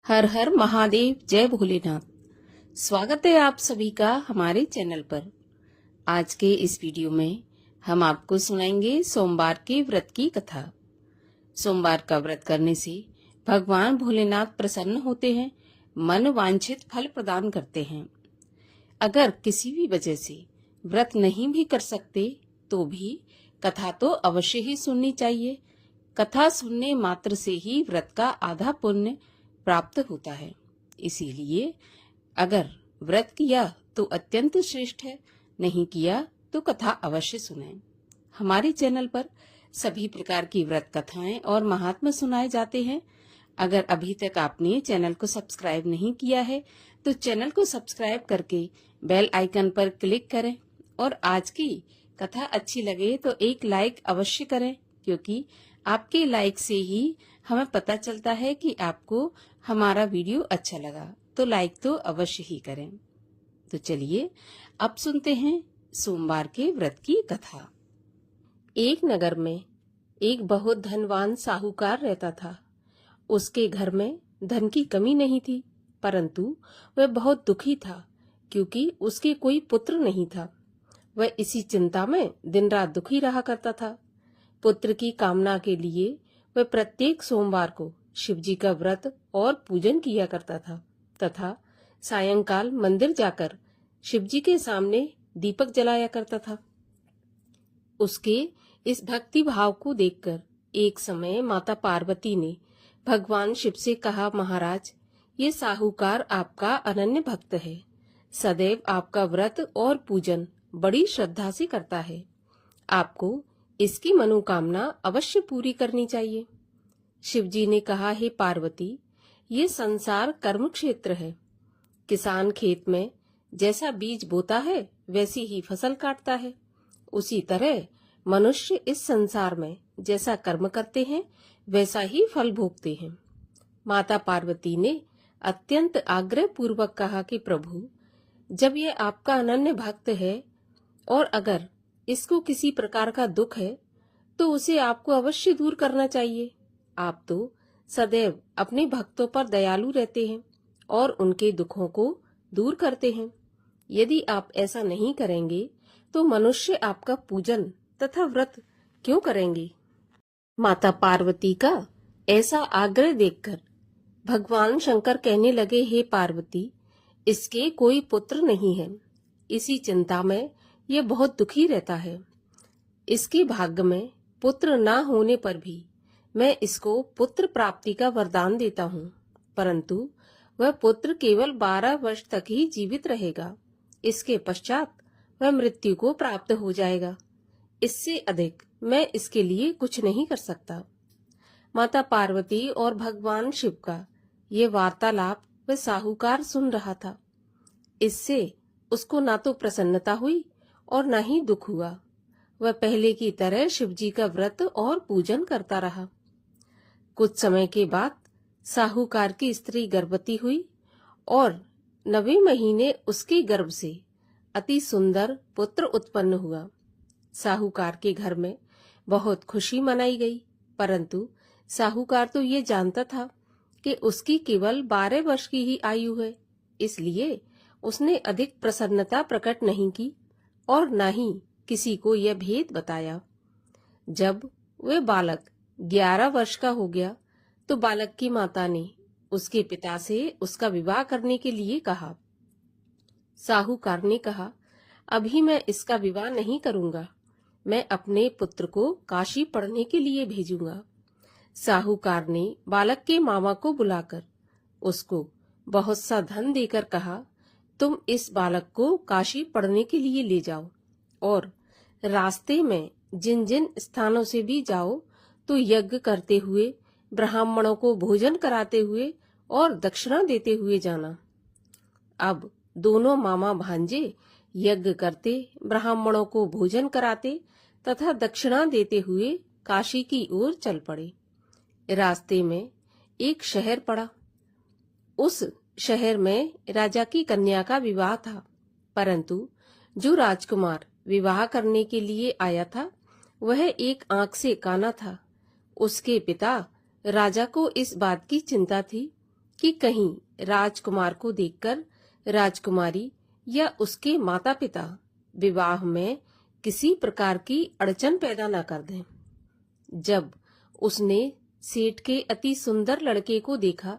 हर हर महादेव, जय भोलेनाथ। स्वागत है आप सभी का हमारे चैनल पर। आज के इस वीडियो में हम आपको सुनाएंगे सोमवार के व्रत की कथा। सोमवार का व्रत करने से भगवान भोलेनाथ प्रसन्न होते हैं, मन वांछित फल प्रदान करते हैं। अगर किसी भी वजह से व्रत नहीं भी कर सकते तो भी कथा तो अवश्य ही सुननी चाहिए। कथा सुनने मात्र से ही व्रत का आधा पुण्य प्राप्त होता है। इसीलिए अगर व्रत किया तो अत्यंत श्रेष्ठ है, नहीं किया तो कथा अवश्य सुनें। हमारे चैनल पर सभी प्रकार की व्रत कथाएं और महात्म्य सुनाए जाते हैं। अगर अभी तक आपने चैनल को सब्सक्राइब नहीं किया है तो चैनल को सब्सक्राइब करके बेल आइकन पर क्लिक करें और आज की कथा अच्छी लगे तो एक लाइक अवश्य करें, क्योंकि आपके लाइक से ही हमें पता चलता है कि आपको हमारा वीडियो अच्छा लगा, तो लाइक तो अवश्य ही करें। तो चलिए अब सुनते हैं सोमवार के व्रत की कथा। एक नगर में एक बहुत धनवान साहूकार रहता था। उसके घर में धन की कमी नहीं थी, परंतु वह बहुत दुखी था क्योंकि उसके कोई पुत्र नहीं था। वह इसी चिंता में दिन रात दुखी रहा करता था। पुत्र की कामना के लिए वह प्रत्येक सोमवार को शिवजी का व्रत और पूजन किया करता था तथा सायंकाल मंदिर जाकर शिवजी के सामने दीपक जलाया करता था। उसके इस भक्ति भाव को देखकर एक समय माता पार्वती ने भगवान शिव से कहा, महाराज, ये साहूकार आपका अनन्य भक्त है, सदैव आपका व्रत और पूजन बड़ी श्रद्धा से करता है। आपको इसकी मनोकामना अवश्य पूरी करनी चाहिए। शिवजी ने कहा, हे पार्वती, ये संसार कर्म क्षेत्र है। किसान खेत में जैसा बीज बोता है वैसी ही फसल काटता है। उसी तरह मनुष्य इस संसार में जैसा कर्म करते हैं वैसा ही फल भोगते हैं। माता पार्वती ने अत्यंत आग्रह पूर्वक कहा कि प्रभु, जब ये आपका अनन्य भक्त है और अगर इसको किसी प्रकार का दुख है तो उसे आपको अवश्य दूर करना चाहिए। आप तो सदैव अपने भक्तों पर दयालु रहते हैं और उनके दुखों को दूर करते हैं। यदि आप ऐसा नहीं करेंगे तो मनुष्य आपका पूजन तथा व्रत क्यों करेंगे? माता पार्वती का ऐसा आग्रह देखकर भगवान शंकर कहने लगे, हे पार्वती, इसके कोई पुत्र नहीं है। इसी चिंता में यह बहुत दुखी रहता है। इसके भाग्य में पुत्र न होने पर भी मैं इसको पुत्र प्राप्ति का वरदान देता हूँ, परंतु वह पुत्र केवल 12 वर्ष तक ही जीवित रहेगा। इसके पश्चात वह मृत्यु को प्राप्त हो जाएगा। इससे अधिक मैं इसके लिए कुछ नहीं कर सकता। माता पार्वती और भगवान शिव का ये वार्तालाप वह साहूकार सुन रहा था। इससे उसको ना तो प्रसन्नता हुई और न ही दुख हुआ। वह पहले की तरह शिवजी का व्रत और पूजन करता रहा। कुछ समय के बाद साहूकार की स्त्री गर्भवती हुई और 9वें महीने उसके गर्भ से अति सुंदर पुत्र उत्पन्न हुआ। साहूकार के घर में बहुत खुशी मनाई गई, परंतु साहूकार तो ये जानता था कि उसकी केवल 12 वर्ष की ही आयु है, इसलिए उसने अधिक प्रसन्नता प्रकट नहीं की और न ही किसी को यह भेद बताया। जब वह बालक 11 वर्ष का हो गया तो बालक की माता ने उसके पिता से उसका विवाह करने के लिए कहा। साहूकार ने कहा, अभी मैं इसका विवाह नहीं करूंगा, मैं अपने पुत्र को काशी पढ़ने के लिए भेजूंगा। साहूकार ने बालक के मामा को बुलाकर उसको बहुत सा धन देकर कहा, तुम इस बालक को काशी पढ़ने के लिए ले जाओ और रास्ते में जिन जिन स्थानों से भी जाओ तो यज्ञ करते हुए, ब्राह्मणों को भोजन कराते हुए और दक्षिणा देते हुए जाना। अब दोनों मामा भांजे यज्ञ करते, ब्राह्मणों को भोजन कराते तथा दक्षिणा देते हुए काशी की ओर चल पड़े। रास्ते में एक शहर पड़ा। उस शहर में राजा की कन्या का विवाह था, परंतु जो राजकुमार विवाह करने के लिए आया था वह एक आंख से काना था। उसके पिता राजा को इस बात की चिंता थी कि कहीं राजकुमार को देखकर राजकुमारी या उसके माता पिता विवाह में किसी प्रकार की अड़चन पैदा न कर दें। जब उसने सेठ के अति सुंदर लड़के को देखा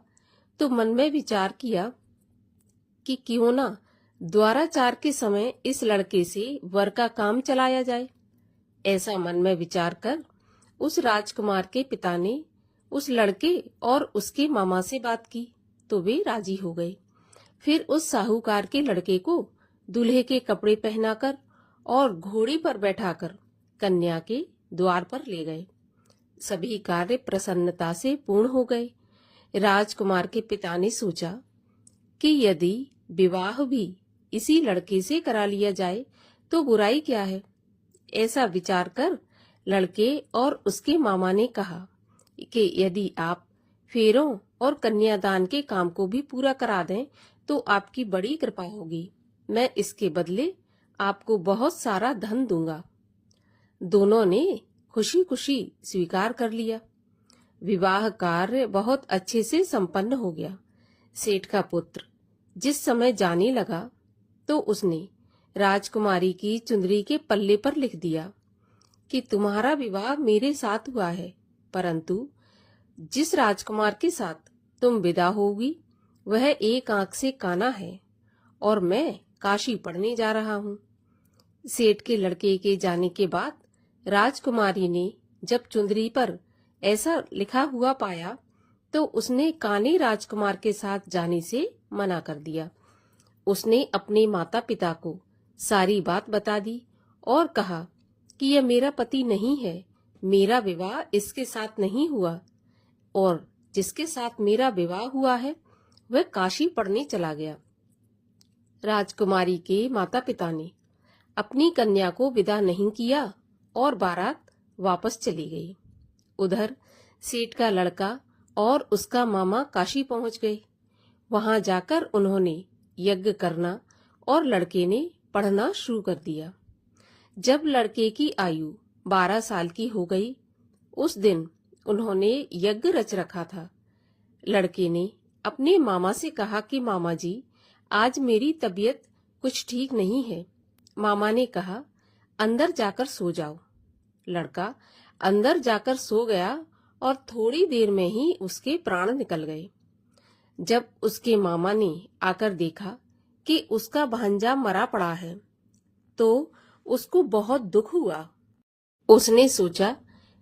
तो मन में विचार किया कि क्यों ना द्वाराचार के समय इस लड़के से वर का काम चलाया जाए। ऐसा मन में विचार कर उस राजकुमार के पिता ने उस लड़के और उसके मामा से बात की तो वे राजी हो गए। फिर उस साहूकार के लड़के को दूल्हे के कपड़े पहनाकर और घोड़ी पर बैठाकर कन्या के द्वार पर ले गए। सभी कार्य प्रसन्नता से पूर्ण हो गए। राजकुमार के पिता ने सोचा कि यदि विवाह भी इसी लड़के से करा लिया जाए तो बुराई क्या है। ऐसा विचार कर लड़के और उसके मामा ने कहा कि यदि आप फेरों और कन्यादान के काम को भी पूरा करा दें तो आपकी बड़ी कृपा होगी। मैं इसके बदले आपको बहुत सारा धन दूंगा। दोनों ने खुशी खुशी स्वीकार कर लिया। विवाह कार्य बहुत अच्छे से संपन्न हो गया। सेठ का पुत्र जिस समय जाने लगा तो उसने राजकुमारी की चुंदरी के पल्ले पर लिख दिया कि तुम्हारा विवाह मेरे साथ हुआ है, परंतु जिस राजकुमार के साथ तुम विदा होगी वह एक आंख से काना है और मैं काशी पढ़ने जा रहा हूँ। सेठ के लड़के के जाने के बाद राजकुमारी ने जब चुंदरी पर ऐसा लिखा हुआ पाया तो उसने काने राजकुमार के साथ जाने से मना कर दिया। उसने अपने माता पिता को सारी बात बता दी और कहा कि यह मेरा पति नहीं है, मेरा विवाह इसके साथ नहीं हुआ और जिसके साथ मेरा विवाह हुआ है वह काशी पढ़ने चला गया। राजकुमारी के माता पिता ने अपनी कन्या को विदा नहीं किया और बारात वापस चली गई। उधर सेठ का लड़का और उसका मामा काशी पहुंच गए। वहां जाकर उन्होंने यज्ञ करना और लड़के ने पढ़ना शुरू कर दिया। जब लड़के की आयु 12 साल की हो गई, उस दिन उन्होंने यज्ञ रच रखा था। लड़के ने अपने मामा से कहा कि मामा जी, आज मेरी तबीयत कुछ ठीक नहीं है। मामा ने कहा, अंदर जाकर सो जाओ। लड़का अंदर जाकर सो गया और थोड़ी देर में ही उसके प्राण निकल गए। जब उसके मामा ने आकर देखा कि उसका भांजा मरा पड़ा है तो उसको बहुत दुख हुआ। उसने सोचा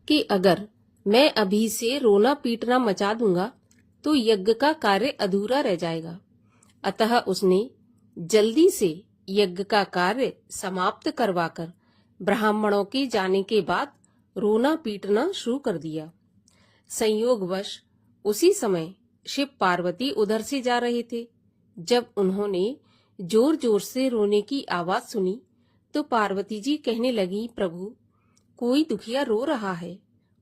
कि अगर मैं अभी से रोना पीटना मचा दूंगा तो यज्ञ का कार्य अधूरा रह जाएगा। अतः उसने जल्दी से यज्ञ का कार्य समाप्त करवाकर ब्राह्मणों के जाने के बाद रोना पीटना शुरू कर दिया। संयोगवश उसी समय शिव पार्वती उधर से जा रहे थे। जब उन्होंने जोर जोर से रोने की आवाज सुनी तो पार्वती जी कहने लगी, प्रभु, कोई दुखिया रो रहा है,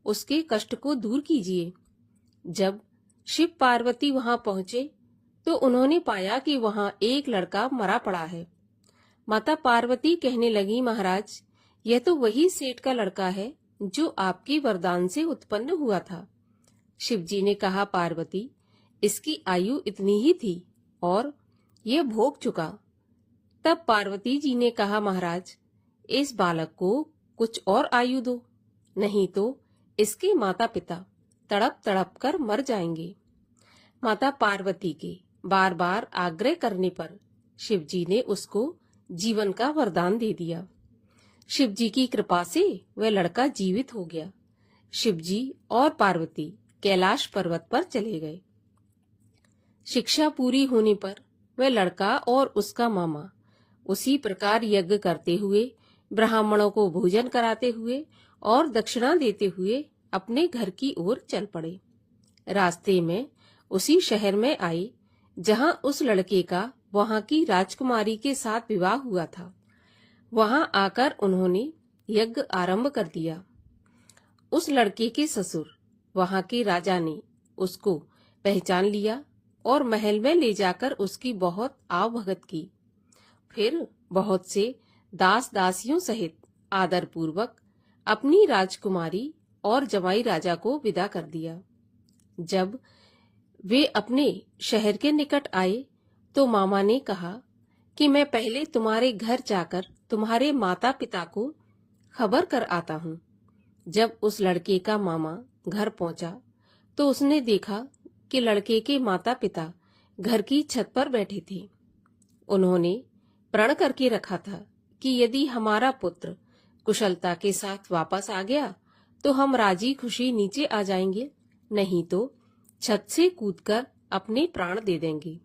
उसके कष्ट को दूर कीजिए। जब शिव पार्वती वहां पहुंचे तो उन्होंने पाया कि वहां एक लड़का मरा पड़ा है। माता पार्वती कहने लगी, महाराज, यह तो वही सेठ का लड़का है जो आपके वरदान से उत्पन्न हुआ था। शिवजी ने कहा, पार्वती, इसकी आयु इतनी ही थी और यह भोग चुका। तब पार्वती जी ने कहा, महाराज, इस बालक को कुछ और आयु दो, नहीं तो इसके माता पिता तड़प तड़प कर मर जाएंगे। माता पार्वती के बार बार आग्रह करने पर शिवजी ने उसको जीवन का वरदान दे दिया। शिवजी की कृपा से वह लड़का जीवित हो गया। शिवजी और पार्वती कैलाश पर्वत पर चले गए। शिक्षा पूरी होने पर वह लड़का और उसका मामा उसी प्रकार यज्ञ करते हुए, ब्राह्मणों को भोजन कराते हुए और दक्षिणा देते हुए अपने घर की ओर चल पड़े। रास्ते में उसी शहर में आए जहां उस लड़के का वहां की राजकुमारी के साथ विवाह हुआ था। वहां आकर उन्होंने यज्ञ आरंभ कर दिया। उस लड़के के ससुर वहां के राजा ने उसको पहचान लिया और महल में ले जाकर उसकी बहुत आवभगत की। फिर बहुत से दास दासियों सहित आदर पूर्वक अपनी राजकुमारी और जमाई राजा को विदा कर दिया। जब वे अपने शहर के निकट आए तो मामा ने कहा कि मैं पहले तुम्हारे घर जाकर तुम्हारे माता पिता को खबर कर आता हूँ। जब उस लड़के का मामा घर पहुंचा तो उसने देखा कि लड़के के माता पिता घर की छत पर बैठे थे। उन्होंने प्रण करके रखा था कि यदि हमारा पुत्र कुशलता के साथ वापस आ गया तो हम राजी खुशी नीचे आ जाएंगे, नहीं तो छत से कूदकर अपने प्राण दे देंगे।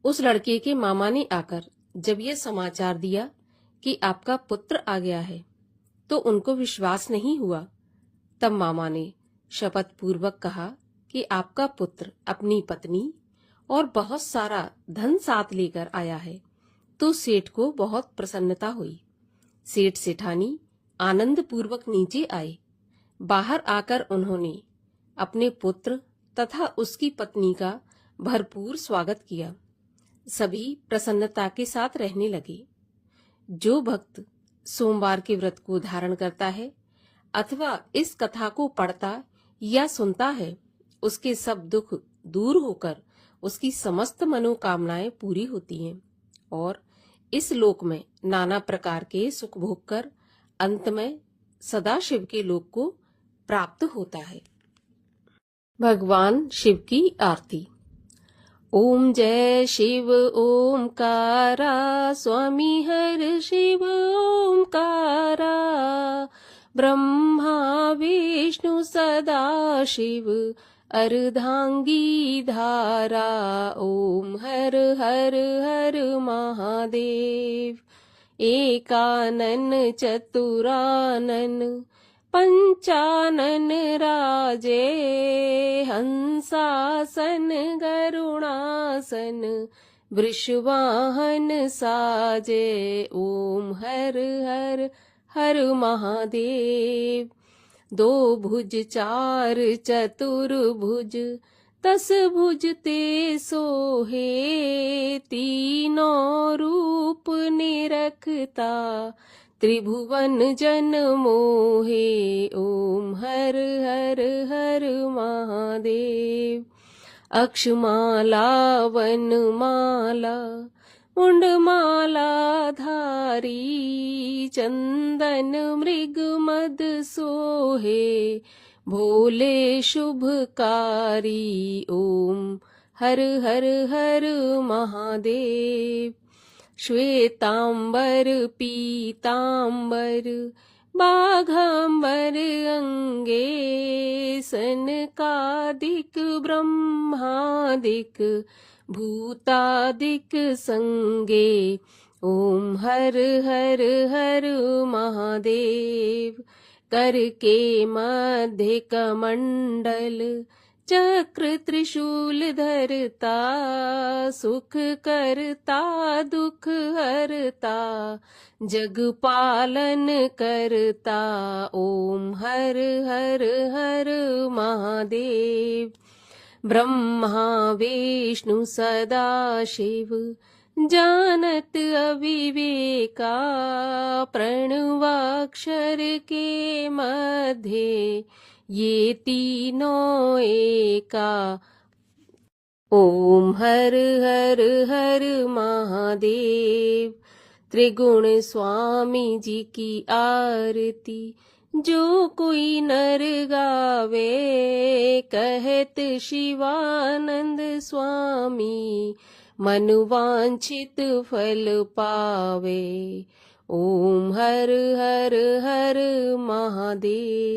उस लड़के के मामा ने आकर जब यह समाचार दिया कि आपका पुत्र आ गया है तो उनको विश्वास नहीं हुआ। तब मामा ने शपथ पूर्वक कहा कि आपका पुत्र अपनी पत्नी और बहुत सारा धन साथ लेकर आया है। तो सेठ को बहुत प्रसन्नता हुई। सेठ सेठानी आनंद पूर्वक नीचे आए। बाहर आकर उन्होंने अपने पुत्र तथा उसकी पत्नी का भरपूर स्वागत किया। सभी प्रसन्नता के साथ रहने लगे। जो भक्त सोमवार के व्रत को धारण करता है अथवा इस कथा को पढ़ता या सुनता है, उसके सब दुख दूर होकर उसकी समस्त मनोकामनाएं पूरी होती हैं और इस लोक में नाना प्रकार के सुख भोग कर अंत में सदाशिव के लोक को प्राप्त होता है। भगवान शिव की आरती। ओम जय शिव ओमकारा, स्वामी हर शिव ओमकारा, ब्रह्मा विष्णु सदा शिव अर्धांगी धारा। ओम हर हर हर महादेव, एकानन चतुरानन पंचानन राजे, हंसासन गरुणासन वृषवाहन साजे। ओम हर हर हर महादेव, दो भुज चार चतुर्भुज, 10 भुज ते सोहे, तीनों रूप निरखता त्रिभुवन जन मोहे। ओम हर हर हर महादेव, अक्षमाला वनमाला मुंडमाला धारी, चंदन मृग मद सोहे, भोले शुभकारी। ओम हर हर हर महादेव, श्वेतांबर पीतांबर बाघांबर अंगे, सनकादिक ब्रह्मादिक भूतादिक संगे। ओम हर हर हर महादेव, करके मध्य कमंडल, चक्र त्रिशूल धरता, सुख करता दुख हरता, जग पालन करता। ओम हर हर हर महादेव, ब्रह्मा विष्णु सदा शिव, जानत अविवेका, प्रणवाक्षर के मध्य, ये तीनों एका। ओम हर हर हर महादेव, त्रिगुण स्वामी जी की आरती, जो कोई नर गावे, कहत शिवानंद स्वामी, मन वांछित फल पावे। ओम हर हर हर महादेव।